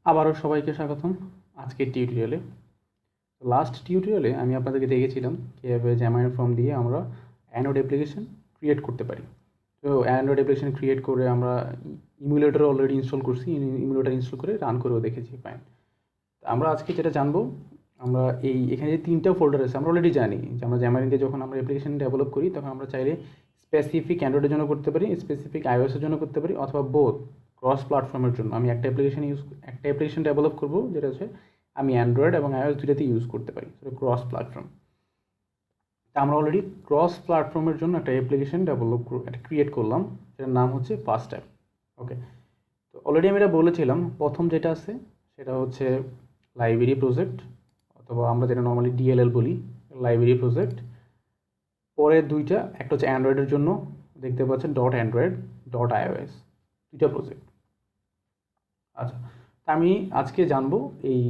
আবারও সবাইকে স্বাগতম আজকের টিউটোরিয়ালে। লাস্ট টিউটোরিয়ালে আমি আপনাদেরকে দেখেছিলাম কীভাবে জ্যামাইন ফর্ম দিয়ে আমরা অ্যান্ড্রয়েড অ্যাপ্লিকেশন ক্রিয়েট করতে পারি। তো অ্যান্ড্রয়েড অ্যাপ্লিকেশন ক্রিয়েট করে আমরা ইমুলেটর অলরেডি ইনস্টল করছি, ইমুলেটর ইনস্টল করে রান করেও দেখেছি। ফাইন। আমরা আজকে যেটা জানবো, আমরা এখানে যে তিনটা ফোল্ডার আছে আমরা অলরেডি জানি যে আমরা জ্যামাইন দিয়ে যখন আমরা অ্যাপ্লিকেশন ডেভেলপ করি তখন আমরা চাইলে স্পেসিফিক অ্যান্ড্রয়েডের জন্য করতে পারি, স্পেসিফিক আইওএসের জন্য করতে পারি, অথবা বোথ ক্রস প্ল্যাটফর্মের জন্য। আমি একটা অ্যাপ্লিকেশন ডেভেলপ করবো যেটা হচ্ছে আমি অ্যান্ড্রয়েড এবং আইওএস দুটাতে ইউজ করতে পারি, সেটা ক্রস প্ল্যাটফর্ম। তা আমরা অলরেডি ক্রস প্ল্যাটফর্মের জন্য একটা অ্যাপ্লিকেশন একটা ক্রিয়েট করলাম, যেটার নাম হচ্ছে ফাস্ট অ্যাপ। ওকে, তো অলরেডি আমি এটা বলেছিলাম, প্রথম যেটা আছে সেটা হচ্ছে লাইব্রেরি প্রজেক্ট, অথবা আমরা যেটা নর্মালি ডিএলএল বলি, লাইব্রেরি প্রজেক্ট। পরের দুইটা, একটা হচ্ছে অ্যান্ড্রয়েডের জন্য, দেখতে পাচ্ছেন ডট অ্যান্ড্রয়েড, ডট আইওএস, দুইটা প্রজেক্ট। আচ্ছা, তা আমি আজকে জানবো এই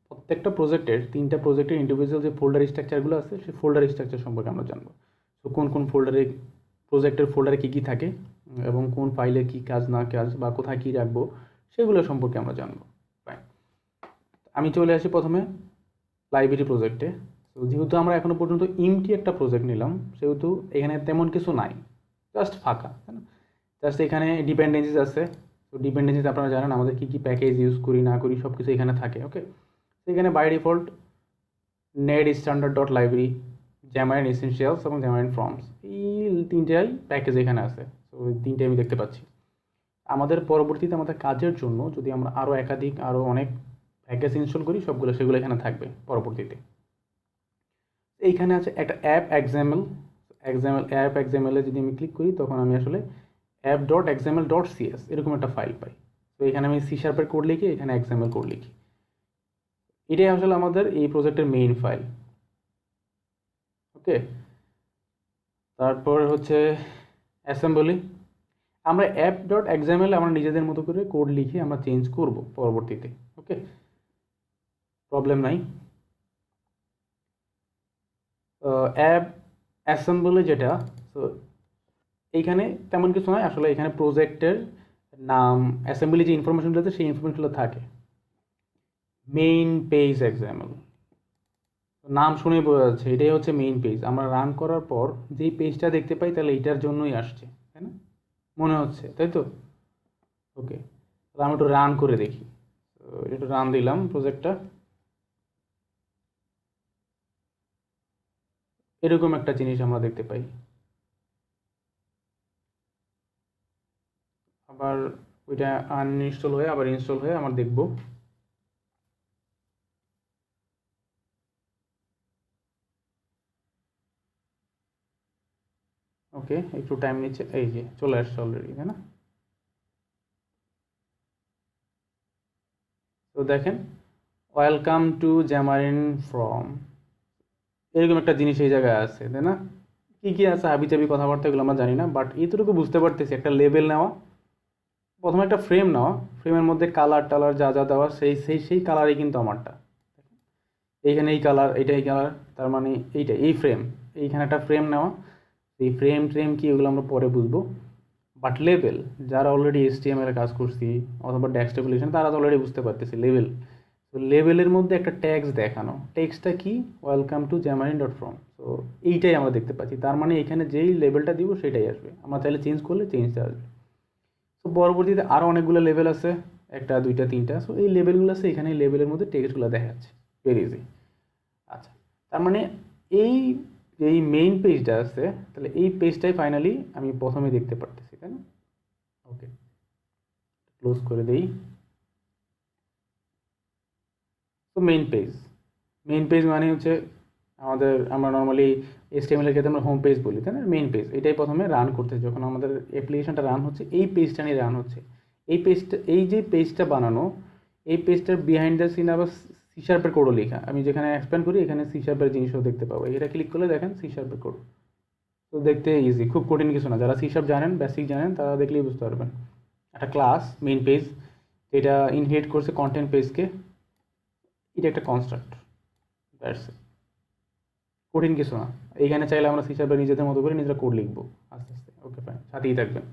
প্রত্যেকটা প্রজেক্টের, তিনটা প্রজেক্টের ইন্ডিভিজুয়াল যে ফোল্ডার স্ট্রাকচারগুলো আছে সেই ফোল্ডার স্ট্রাকচার সম্পর্কে আমরা জানবো। তো কোন কোন ফোল্ডারে, প্রজেক্টের ফোল্ডারে কী কী থাকে এবং কোন ফাইলে কী কাজ না কাজ বা কোথায় কী রাখবো সেগুলো সম্পর্কে আমরা জানবো। ফাইন, আমি চলে আসি প্রথমে লাইব্রেরি প্রজেক্টে। তো যেহেতু আমরা এখনও পর্যন্ত ইমটি একটা প্রজেক্ট নিলাম, সেহেতু এখানে তেমন কিছু নাই, জাস্ট ফাঁকা, তাই না? জাস্ট এখানে ডিপেন্ডেন্সিস আছে। তো ডিপেন্ডেন্সিস আপনারা জানেন আমাদের কী কী প্যাকেজ ইউজ করি না করি সব কিছু এখানে থাকে। ওকে, তো এখানে by default net standard dot library, জ্যামাইন এসেনশিয়ালস এবং জ্যামাইন ফর্মস, এই তিনটাই প্যাকেজ এখানে আছে। তো এই তিনটাই আমি দেখতে পাচ্ছি। আমাদের পরবর্তীতে আমাদের কাজের জন্য যদি আমরা আরও অনেক প্যাকেজ ইনস্টল করি, সেগুলো এখানে থাকবে পরবর্তীতে। এইখানে আছে একটা অ্যাপ এক্সাম্পল, অ্যাপ এক্সাম্পলে যদি আমি ক্লিক করি তখন আমি আসলে app dot example dot CS এরকম একটা ফাইল পাই। তো এখানে আমি সি শার্পের কোড লিখি, এখানে এক্সাম্পল কোড লিখি। এটাই আসলে আমাদের এই প্রজেক্টের মেইন ফাইল। ওকে, তারপর হচ্ছে অ্যাসেম্বলি। আমরা অ্যাপ ডট এক্সাম্পল আমরা নিজেদের মতো করে কোড লিখে আমরা চেঞ্জ করব পরবর্তীতে। ওকে, প্রবলেম নাই। অ্যাপ অ্যাসেম্বলি যেটা, তো এইখানে তেমন কিছু নয় আসলে, এখানে প্রজেক্টের নাম, অ্যাসেম্বলি যে ইনফরমেশনগুলো আছে সেই ইনফরমেশনগুলো থাকে। মেইন পেজ এক্সাম্পল, নাম শুনে বোঝা যাচ্ছে এটাই হচ্ছে মেইন পেজ। আমরা রান করার পর যেই পেজটা দেখতে পাই তাহলে এটার জন্যই আসছে, তাই না? মনে হচ্ছে, তাই তো? ওকে, তাহলে আমি একটু রান করে দেখি। তো একটু রান দিলাম প্রজেক্টটা, এরকম একটা জিনিস আমরা দেখতে পাই। আবার ওইটা আনইনস্টল হয়ে আবার ইনস্টল হয়ে আমরা দেখব। ওকে, একটু টাইম নিচ্ছে, এই যে চলে আসছে অলরেডি, তাই না? তো দেখেন, ওয়েলকাম টু জ্যামারিন ফ্রম, এরকম একটা জিনিস এই জায়গায় আছে, তাই না? কী কী আছে হাবিজাবি কথাবার্তা এগুলো আমরা জানি না, বাট এইটুকু বুঝতে পারতেছি একটা লেবেল নেওয়া, প্রথমে একটা ফ্রেম নেওয়া, ফ্রেমের মধ্যে কালার টালার যা যা দেওয়া সেই কালারই কিন্তু আমারটা। এইখানে এই কালার, এইটা এই কালার, তার মানে এই ফ্রেম, এইখানে একটা ফ্রেম নেওয়া। এই ফ্রেম কি এগুলো আমরা পরে বুঝবো, বাট লেবেল যারা অলরেডি HTML এর কাজ করছি অথবা ডেস্কটপ অ্যাপ্লিকেশন তারা তো অলরেডি বুঝতে পারতেছি লেবেল। তো লেবেলের মধ্যে একটা ট্যাগস দেখানো, টেক্সটটা কি, ওয়েলকাম টু জ্যামারিন ডট ফ্রম। তো এইটাই আমরা দেখতে পাচ্ছি, তার মানে এখানে যেই লেবেলটা দিব সেটাই আসবে, আমরা চাইলে চেঞ্জ করলে চেঞ্জটা আসবে। তো পরবর্তীতে আরও অনেকগুলো লেভেল আছে, একটা দুইটা তিনটা। সো এই লেভেলগুলো আছে, এখানে এই লেভেলের মধ্যে টেক্সটগুলো দেখা যাচ্ছে, ভেরি ইজি। আচ্ছা, তার মানে এই এই মেইন পেজটা আছে, তাহলে এই পেজটাই ফাইনালি আমি প্রথমে দেখতে পারতেছি, তাই না? ওকে, ক্লোজ করে দেই। তো মেইন পেজ মানে হচ্ছে আমরা নর্মালি HTML এর ক্ষেত্রে আমরা হোম পেজ বলি, তাই না? মেইন পেজ এটাই প্রথমে রান করতে, যখন আমাদের অ্যাপ্লিকেশনটা রান হচ্ছে এই পেজটা নিয়ে রান হচ্ছে। এই যে পেজটা বানানো, এই পেজটার বিহাইন্ড দ্য সিন আবার সি শার্পের কোডও লেখা। আমি যেখানে এক্সপ্যান্ড করি এখানে সি শার্পের জিনিসও দেখতে পাবো, এটা ক্লিক করলে দেখেন সি শার্পের কোড। তো দেখতে ইজি, খুব কঠিন কিছু না, যারা সি শার্প জানেন, বেসিক জানেন, তারা দেখলেই বুঝতে পারবেন। একটা ক্লাস মেইন পেজ যেটা ইনহেরিট করছে কন্টেন্ট পেজকে, এটা একটা কনস্ট্রাক্ট, দ্যাটস ইট, কঠিন কিছু না। এইখানে চাইলে আমরা সি শার্পে নিজেদের মতো করে নিজেরা কোড লিখবো আস্তে আস্তে। ওকে ফাইন, সাথেই থাকবেন।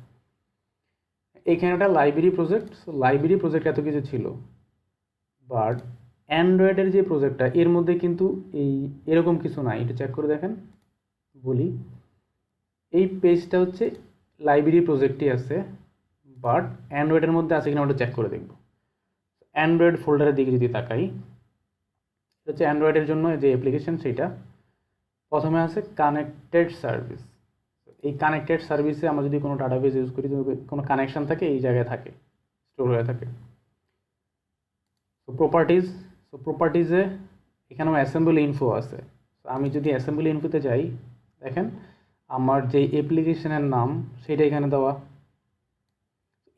এইখানে একটা লাইব্রেরি প্রজেক্ট, লাইব্রেরি প্রজেক্ট এত কিছু ছিল, বাট অ্যান্ড্রয়েডের যে প্রজেক্টটা এর মধ্যে কিন্তু এরকম কিছু নাই। এটা চেক করে দেখেন, বলি এই পেজটা হচ্ছে লাইব্রেরি প্রজেক্টই আছে, বাট অ্যান্ড্রয়েডের মধ্যে আছে কিনা ওটা চেক করে দেখব। অ্যান্ড্রয়েড ফোল্ডারের দিকে যদি তাকাই, এটা হচ্ছে অ্যান্ড্রয়েডের জন্য যে অ্যাপ্লিকেশন, সেটা প্রথমে আছে কানেক্টেড সার্ভিস। এই কানেক্টেড সার্ভিসে আমরা যদি কোনো ডাটাবেস ইউজ করি, যদি কোনো কানেকশন থাকে এই জায়গায় থাকে, স্টোর হয়ে থাকে। সো প্রপার্টিজে এখানেও অ্যাসেম্বলি ইনফো আছে। তো আমি যদি অ্যাসেম্বলি ইনফোতে যাই, দেখেন আমার যে অ্যাপ্লিকেশনের নাম সেটা এখানে দেওয়া।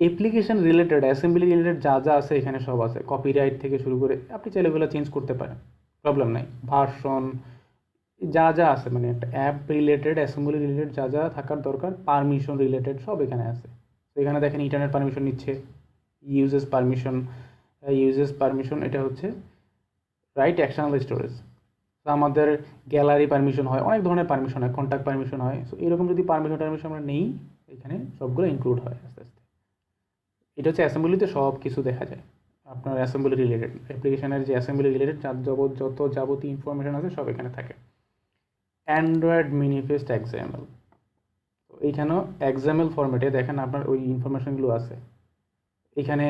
অ্যাপ্লিকেশন রিলেটেড, অ্যাসেম্বলি রিলেটেড যা যা আছে এখানে সব আছে, কপিরাইট থেকে শুরু করে আপনি চাইলে এগুলো চেঞ্জ করতে পারেন, প্রবলেম নাই। ভার্সন যা যা আছে, মানে একটা অ্যাপ রিলেটেড, অ্যাসেম্বলি রিলেটেড যা যা থাকার দরকার, পারমিশন রিলেটেড সব এখানে আছে। তো এখানে দেখেন ইন্টারনেট পারমিশন নিচ্ছে, ইউজেস পারমিশন এটা হচ্ছে রাইট এক্সটার্নাল স্টোরেজ। তো আমাদের গ্যালারি পারমিশন হয়, অনেক ধরনের পারমিশন হয়, কন্ট্যাক্ট পারমিশন হয়। সো এরকম যদি পারমিশন আমরা নেই, এখানে সবগুলো ইনক্লুড হয় আস্তে আস্তে। এটা হচ্ছে অ্যাসেম্বলিতে সব কিছু দেখা যায়, আপনার অ্যাসেম্বলি রিলেটেড অ্যাপ্লিকেশনের যে অ্যাসেম্বলি রিলেটেড যত যাবতীয় ইনফরমেশন আছে সব এখানে থাকে। অ্যান্ড্রয়েড মিনিফেস্ট এক্সাএমএল, তো এইখানেও এক্সাএমএল ফরম্যাটে দেখেন আপনার ওই ইনফরমেশনগুলো আছে। এখানে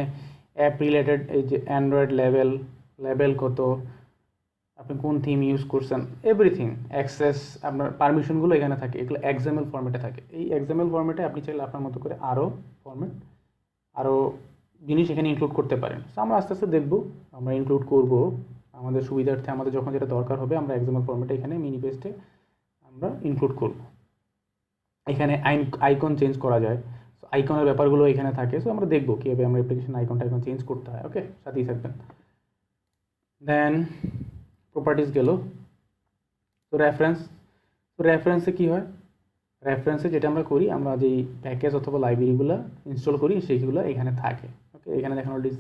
অ্যাপ রিলেটেড, এই যে অ্যান্ড্রয়েড লেভেল কত, আপনি কোন থিম ইউজ করছেন, এভরিথিং, অ্যাক্সেস, আপনার পারমিশনগুলো এখানে থাকে, এগুলো এক্সাএমএল ফরম্যাটে থাকে। এই এক্সাএমএল ফরম্যাটে আপনি চাইলে আপনার মতো করে আরও জিনিস এখানে ইনক্লুড করতে পারেন। সো আমরা আস্তে আস্তে দেখব, আমরা ইনক্লুড করব আমাদের সুবিধার্থে, আমাদের যখন যেটা দরকার হবে আমরা এক্সাএমএল ফরম্যাটে এখানে মিনি পেজে আমরা ইনক্লুড করব। এখানে আইকন চেঞ্জ করা যায়, সো আইকনের ব্যাপারগুলো এখানে থাকে। সো আমরা দেখব কীভাবে আমরা অ্যাপ্লিকেশন আইকন চেঞ্জ করতে হয়। ওকে, সাথেই থাকবেন। দেন প্রপার্টিস গেল। তো রেফারেন্সে কী হয়, রেফারেন্সে যেটা আমরা করি, আমরা যেই প্যাকেজ অথবা লাইব্রেরিগুলো ইনস্টল করি সেইগুলো এখানে থাকে। ওকে, এখানে দেখেন অলরেডি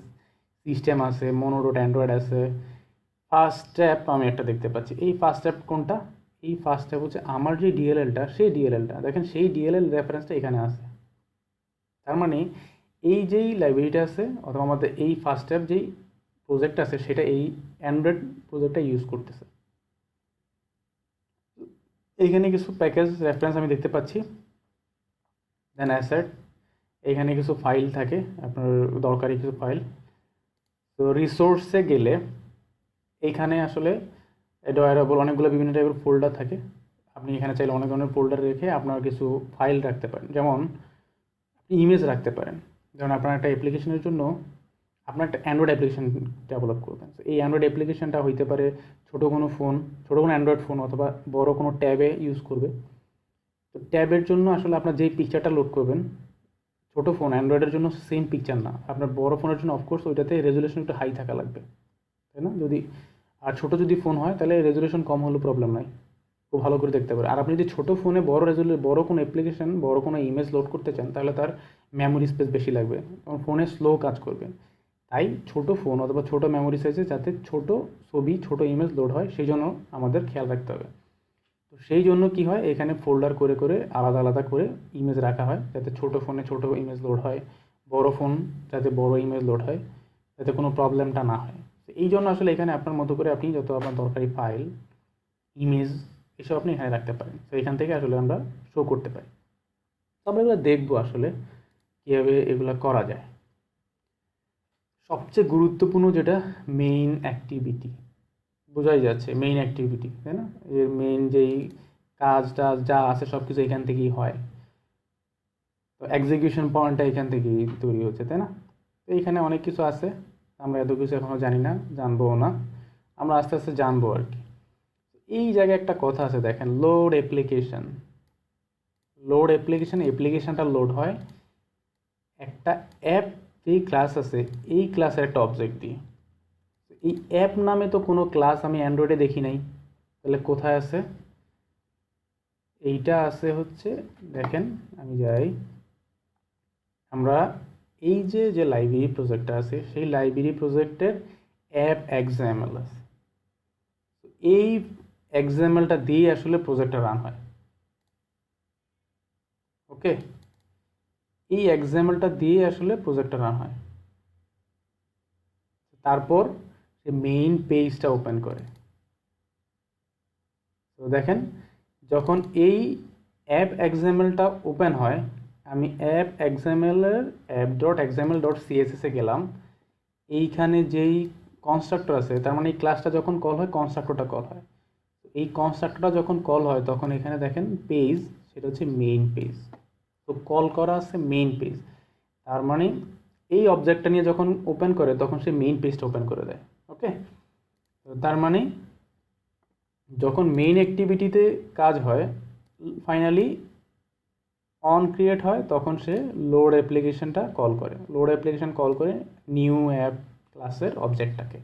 সিস্টেম আছে, মোনোডট অ্যান্ড্রয়েড আছে। ফার্স্ট স্টেপ আমি একটা দেখতে পাচ্ছি, এই ফার্স্ট স্টেপ কোনটা, এই ফার্স্ট স্টেপ হচ্ছে আমার যে ডিএলএলটা, সেই ডিএলএলটা দেখেন, সেই ডিএলএল রেফারেন্সটা এখানে আছে। তার মানে এই যেই লাইব্রেরিটা আছে অথবা আমাদের এই ফার্স্ট স্টেপ যেই প্রজেক্ট আছে সেটা এই অ্যান্ড্রয়েড প্রজেক্টটা ইউজ করতেছে। এইখানে কিছু প্যাকেজ রেফারেন্স আমি দেখতে পাচ্ছি। দেন অ্যাসেট, এখানে কিছু ফাইল থাকে, আপনার দরকারি কিছু ফাইল। তো রিসোর্সে গেলে এইখানে আসলে ডয়ারেবল অনেকগুলো বিভিন্ন টাইপের ফোল্ডার থাকে। আপনি এখানে চাইলে অনেক ধরনের ফোল্ডার রেখে আপনার কিছু ফাইল রাখতে পারেন, যেমন আপনি ইমেজ রাখতে পারেন। যেমন আপনার একটা অ্যাপ্লিকেশনের জন্য আপনার একটা অ্যান্ড্রয়েড অ্যাপ্লিকেশন ডেভেলপ করবেন। এই অ্যান্ড্রয়েড অ্যাপ্লিকেশনটা হইতে পারে ছোটো কোনো অ্যান্ড্রয়েড ফোন অথবা বড় কোনো ট্যাবে ইউজ করবে। তো ট্যাবের জন্য আসলে আপনার যেই পিকচারটা লোড করবেন, ছোটো ফোন অ্যান্ড্রয়েডের জন্য সেম পিকচার না, আপনার বড় ফোনের জন্য অফকোর্স ওইটাতে রেজুলেশন একটু হাই থাকা লাগবে, তাই না? আর ছোটো যদি ফোন হয় তাহলে রেজুলেশন কম হলেও প্রবলেম নাই, খুব ভালো করে দেখতে পারে। আর আপনি যদি ছোটো ফোনে বড় কোনো অ্যাপ্লিকেশন, বড় কোনো ইমেজ লোড করতে চান, তাহলে তার মেমোরি স্পেস বেশি লাগবে এবং ফোনে স্লো কাজ করবে। তাই ছোটো ফোন অথবা ছোটো মেমোরি সাইজে যাতে ছোটো ছবি, ছোটো ইমেজ লোড হয়, সেই জন্য আমাদের খেয়াল রাখতে হবে। তো সেই জন্য কি হয়, এখানে ফোল্ডার করে করে আলাদা আলাদা করে ইমেজ রাখা হয়, যাতে ছোটো ফোনে ছোটো ইমেজ লোড হয়, বড় ফোন যাতে বড় ইমেজ লোড হয়, যাতে কোনো প্রবলেমটা না হয়। তো এই জন্য আসলে এখানে আপনার মতো করে আপনি যত আপনার দরকারি ফাইল, ইমেজ এসব আপনি এখানে রাখতে পারেন। তো এখান থেকে আসলে আমরা শো করতে পারি। তো আমরা এগুলো দেখবো আসলে কীভাবে এগুলো করা যায়। সবচেয়ে গুরুত্বপূর্ণ যেটা মেইন অ্যাক্টিভিটি, বোঝাই যাচ্ছে মেইন অ্যাক্টিভিটি, তাই না? এর মেইন যেই কাজ টাজ যা আছে সব কিছু এখান থেকেই হয়। তো এক্সিকিউশন পয়েন্টটা এখান থেকেই তৈরি হচ্ছে, তাই না? তো এইখানে অনেক কিছু আছে, আমরা এত কিছু এখনও জানি না, জানবো না, আমরা আস্তে আস্তে জানবো আর কি। এই জায়গায় একটা কথা আছে দেখেন, অ্যাপ্লিকেশনটা লোড হয় একটা অ্যাপ যেই ক্লাস আছে এই ক্লাসের একটা অবজেক্ট দিয়ে। এই অ্যাপ নামে তো কোনো ক্লাস আমি অ্যান্ড্রয়েডে দেখি নাই, তাহলে কোথায় আছে? এইটা আছে হচ্ছে, দেখেন আমি যাই, আমরা এই যে লাইব্রেরি প্রজেক্টটা আছে সেই লাইব্রেরি প্রজেক্টের অ্যাপ এক্সাএমএল আছে। এই এক্সাএমএলটা দিয়ে আসলে প্রজেক্টটা রান হয়। ওকে, এই এক্সাএমএলটা দিয়ে আসলে প্রজেক্টটা রান হয়। তারপর সে মেইন পেজটা ওপেন করে। তো দেখেন যখন এই অ্যাপ এক্সাম্পলটা ওপেন হয়, আমি অ্যাপ এক্সাম্পলের অ্যাপ ডট এক্সাম্পল ডট সিএসএসে গেলাম, এইখানে যেই কনস্ট্রাক্টর আছে, তার মানে এই ক্লাসটা যখন কল হয় কনস্ট্রাক্টরটা কল হয়। এই কনস্ট্রাক্টরটা যখন কল হয় তখন এখানে দেখেন পেজ, সেটা হচ্ছে মেইন পেজ। তো কল করা আছে মেইন পেজ, তার মানে এই অবজেক্টটা নিয়ে যখন ওপেন করে তখন সে মেইন পেজটা ওপেন করে দেয়। ওকে, তো তার মানে যখন মেইন অ্যাক্টিভিটিতে কাজ হয়, ফাইনালি অন ক্রিয়েট হয়, তখন সে লোড অ্যাপ্লিকেশনটা কল করে। লোড অ্যাপ্লিকেশন কল করে নিউ অ্যাপ ক্লাসের অবজেক্টটাকে।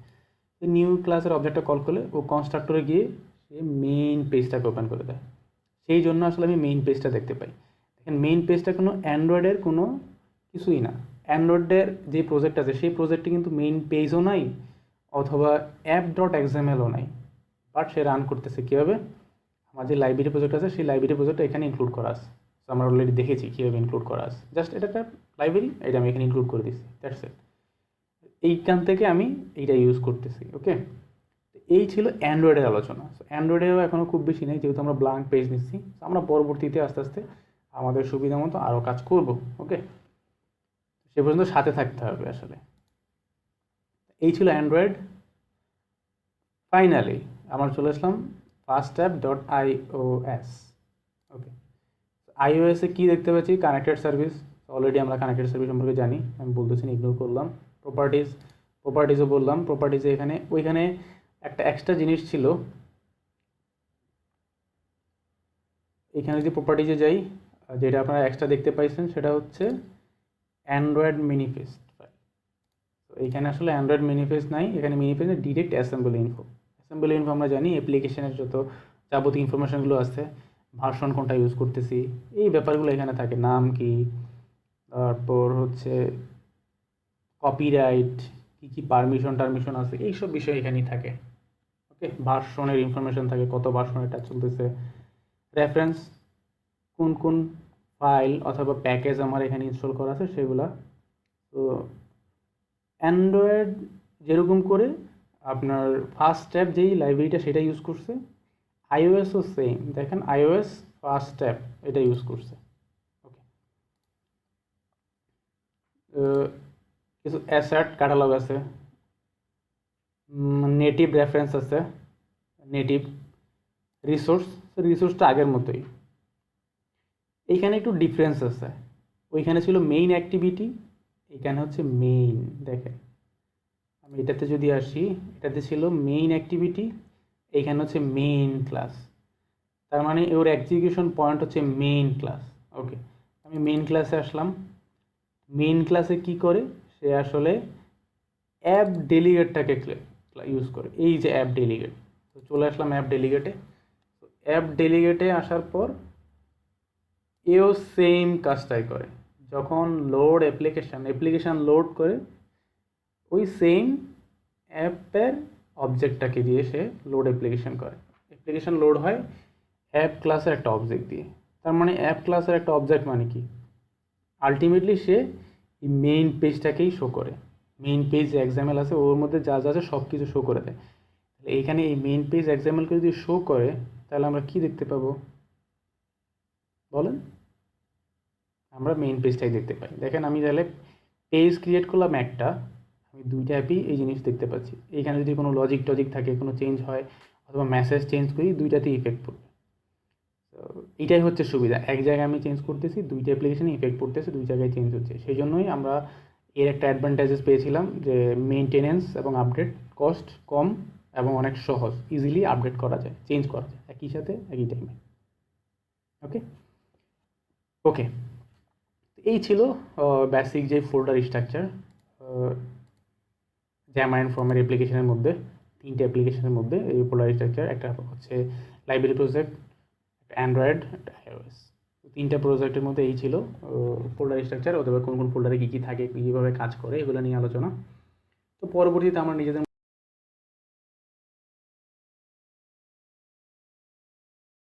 নিউ ক্লাসের অবজেক্টটা কল করলে ও কনস্ট্রাক্টরে গিয়ে সে মেইন পেজটাকে ওপেন করে দেয়। সেই জন্য আসলে আমি মেইন পেজটা দেখতে পাই। দেখেন মেইন পেজটা কোনো অ্যান্ড্রয়েডের কোনো কিছুই না। অ্যান্ড্রয়েডের যে প্রজেক্ট আছে সেই প্রজেক্টে কিন্তু মেইন পেজও নাই, অথবা অ্যাপ ডট এক্সাম্পলও নাই, বাট সে রান করতেছে কীভাবে, আমার যে লাইব্রেরি প্রজেক্ট আছে সেই লাইব্রেরি প্রজেক্টটা এখানে ইনক্লুড করা আছে। তো আমরা অলরেডি দেখেছি কীভাবে ইনক্লুড করা আছে। জাস্ট এটা একটা লাইব্রেরি, এটা আমি এখানে ইনক্লুড করে দিচ্ছি, দ্যাটস ইট। এইখান থেকে আমি এইটা ইউজ করতেছি। ওকে, এই ছিল অ্যান্ড্রয়েডের আলোচনা। অ্যান্ড্রয়েডেও এখনও খুব বেশি নেই, যেহেতু আমরা ব্ল্যাঙ্ক পেজ নিচ্ছি। আমরা পরবর্তীতে আস্তে আস্তে আমাদের সুবিধা মতো আরও কাজ করব। ওকে, সে পর্যন্ত সাথে থাকতে হবে আসলে। এই ছিল অ্যান্ড্রয়েড। ফাইনালি আমরা চলে আসলাম ফার্স্ট অ্যাপ ডট iOS। ওকে, iOS-এ কী দেখতে পাচ্ছি, কানেক্টেড সার্ভিস। অলরেডি আমরা কানেক্টেড সার্ভিস সম্পর্কে জানি, আমি বলতেছি না, ইগনোর করলাম। প্রপার্টিজও বললাম। প্রপার্টিজে ওইখানে একটা এক্সট্রা জিনিস ছিল। এখানে যদি প্রপার্টিজে যাই, যেটা আপনারা এক্সট্রা দেখতে পাইছেন সেটা হচ্ছে অ্যান্ড্রয়েড মিনিফেস্ট ফাইল। তো এইখানে আসলে অ্যান্ড্রয়েড মিনিফেস্ট নাই, এখানে manifest direct assembly info. Assembly info আমরা জানি অ্যাপ্লিকেশনের যত যাবতীয় ইনফরমেশনগুলো আছে, ভার্সন কোনটা ইউজ করতেছি, এই ব্যাপারগুলো এখানে থাকে, নাম কি, তারপর হচ্ছে কপিরাইট, কী কী টারমিশন আছে, এইসব বিষয় এখানেই থাকে। ওকে, ভার্সনের ইনফরমেশন থাকে, কত ভার্সন এটা চলতেছে, রেফারেন্স, কোন কোন ফাইল অথবা প্যাকেজ আমার এখানে ইনস্টল করা আছে সেগুলা। তো অ্যান্ড্রয়েড যেরকম করে আপনার ফার্স্ট অ্যাপ যেই লাইব্রেরিটা সেটা ইউজ করছে, iOS-ও সেম। দেখেন iOS ফার্স্ট অ্যাপ এটা ইউজ করছে। ওকে, কিছু অ্যাসেট ক্যাটালগ আছে, নেটিভ রেফারেন্স আছে, নেটিভ রিসোর্সটা আগের মতোই। এইখানে একটু ডিফারেন্স আছে, ওইখানে ছিল মেইন অ্যাক্টিভিটি, এখানে হচ্ছে মেইন। দেখেন আমি এটাতে যদি আসি, এটাতে ছিল মেইন অ্যাক্টিভিটি, এইখানে হচ্ছে মেইন ক্লাস। তার মানে ওর এক্সিকিউশন পয়েন্ট হচ্ছে মেইন ক্লাস। ওকে, আমি মেইন ক্লাসে আসলাম। মেইন ক্লাসে কি করে, সে আসলে অ্যাপ ডেলিগেটটাকে ইউজ করে। এই যে অ্যাপ ডেলিগেট, তো চলে আসলাম অ্যাপ ডেলিগেটে। তো অ্যাপ ডেলিগেটে আসার পর এও সেম কাজটাই করে। যখন লোড অ্যাপ্লিকেশান লোড করে, ওই সেম অ্যাপের অবজেক্টটাকে দিয়ে সে লোড অ্যাপ্লিকেশান করে। অ্যাপ্লিকেশান লোড হয় অ্যাপ ক্লাসের একটা অবজেক্ট দিয়ে। তার মানে অ্যাপ ক্লাসের একটা অবজেক্ট মানে কি, আলটিমেটলি সে এই মেইন পেজটাকেই শো করে। মেইন পেজ যে এক্সাম্পল আছে ওর মধ্যে যা যা আছে সব কিছু শো করে দেয়। তাহলে এইখানে এই মেইন পেজ এক্সাম্পলকে যদি শো করে, তাহলে আমরা কি দেখতে পাবো বলেন, আমরা মেইন পেজটাই দেখতে পাই। দেখেন আমি তাহলে পেজ ক্রিয়েট করলাম একটা, আমি দুইটা অ্যাপই এই জিনিস দেখতে পাচ্ছি। এইখানে যদি কোনো লজিক থাকে, কোনো চেঞ্জ হয় অথবা মেসেজ চেঞ্জ করি, দুইটাতেই ইফেক্ট পড়বে। তো এটাই হচ্ছে সুবিধা, এক জায়গায় আমি চেঞ্জ করতেছি, দুইটা অ্যাপ্লিকেশনে ইফেক্ট পড়তেছে, দুই জায়গায় চেঞ্জ হচ্ছে। সেই জন্যই আমরা এর একটা অ্যাডভান্টেজেস পেয়েছিলাম যে মেনটেনেন্স এবং আপডেট কস্ট কম এবং অনেক সহজ, ইজিলি আপডেট করা যায়, চেঞ্জ করা যায় একই সাথে একই টাইমে। ওকে ওকে এই ছিল বেসিক যে ফোল্ডার স্ট্রাকচার জ্যামাইন ফর্মের অ্যাপ্লিকেশনের মধ্যে। তিনটে অ্যাপ্লিকেশনের মধ্যে এই ফোল্ডার স্ট্রাকচার, একটা হচ্ছে লাইব্রেরি প্রজেক্ট, একটা অ্যান্ড্রয়েড, একটা iOS। তিনটা প্রজেক্টের মধ্যে এই ছিল ফোল্ডার স্ট্রাকচার, অথবা কোন কোন ফোল্ডারে কী কী থাকে, কীভাবে কাজ করে, এগুলো নিয়ে আলোচনা। তো পরবর্তীতে আমরা নিজেদের